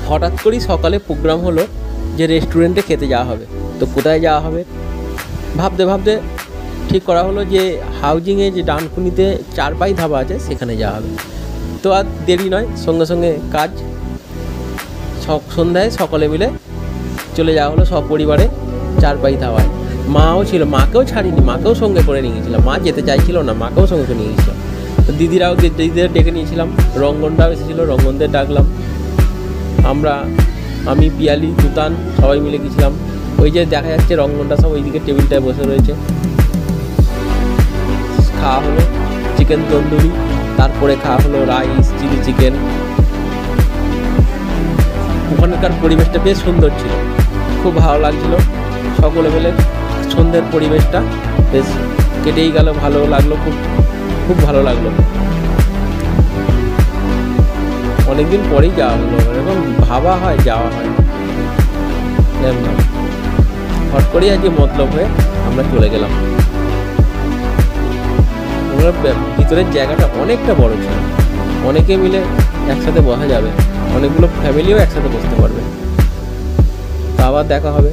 হঠাৎ করেই সকালে প্রোগ্রাম হলো যে রেস্টুরেন্টে খেতে যাওয়া হবে। তো কোথায় যাওয়া হবে ভাবতে ভাবতে ঠিক করা হলো যে হাউজিংয়ে যে ডানকুনিতে চারপাই ধাবা আছে সেখানে যাওয়া হবে। তো আর দেরি নয়, সঙ্গে সঙ্গে কাজ। সন্ধ্যায় সকলে মিলে চলে যাওয়া হলো সপরিবারে চারপাই ধাবায়। মাও ছিল, মাকেও ছাড়িনি, মাকেও সঙ্গে করে নিয়ে গেছিলাম। মা যেতে চাইছিল না, মাকেও সঙ্গে করে নিয়ে গেছিলাম। তো দিদিদের ডেকে নিয়েছিলাম, রঙ্গনটাও এসেছিলো, রঙ্গনদের ডাকলাম। আমি পিয়ালি তুতান সবাই মিলে গেছিলাম। ওই যে দেখা যাচ্ছে রঙ্গনটা সব ওইদিকে টেবিলটায় বসে রয়েছে। খাওয়া হলো চিকেন তন্দুরি, তারপরে খাওয়া হলো রাইস, চিলি চিকেন। ওখানকার পরিবেশটা বেশ সুন্দর ছিল, খুব ভালো লাগছিল। সকলে মিলে সন্ধ্যের পরিবেশটা বেশ কেটেই গেল, ভালো লাগলো, খুব ভালো লাগলো। অনেকদিন পরেই যাওয়া হলো, এরকম ভাবা হয় যাওয়া হয় না। হট করেই আজকে মতলব হয়ে আমরা চলে গেলাম। ভিতরের জায়গাটা অনেকটা বড় ছিল, অনেকে মিলে একসাথে বসা যাবে, অনেকগুলো ফ্যামিলিও একসাথে বসতে পারবে। তা আবার দেখা হবে।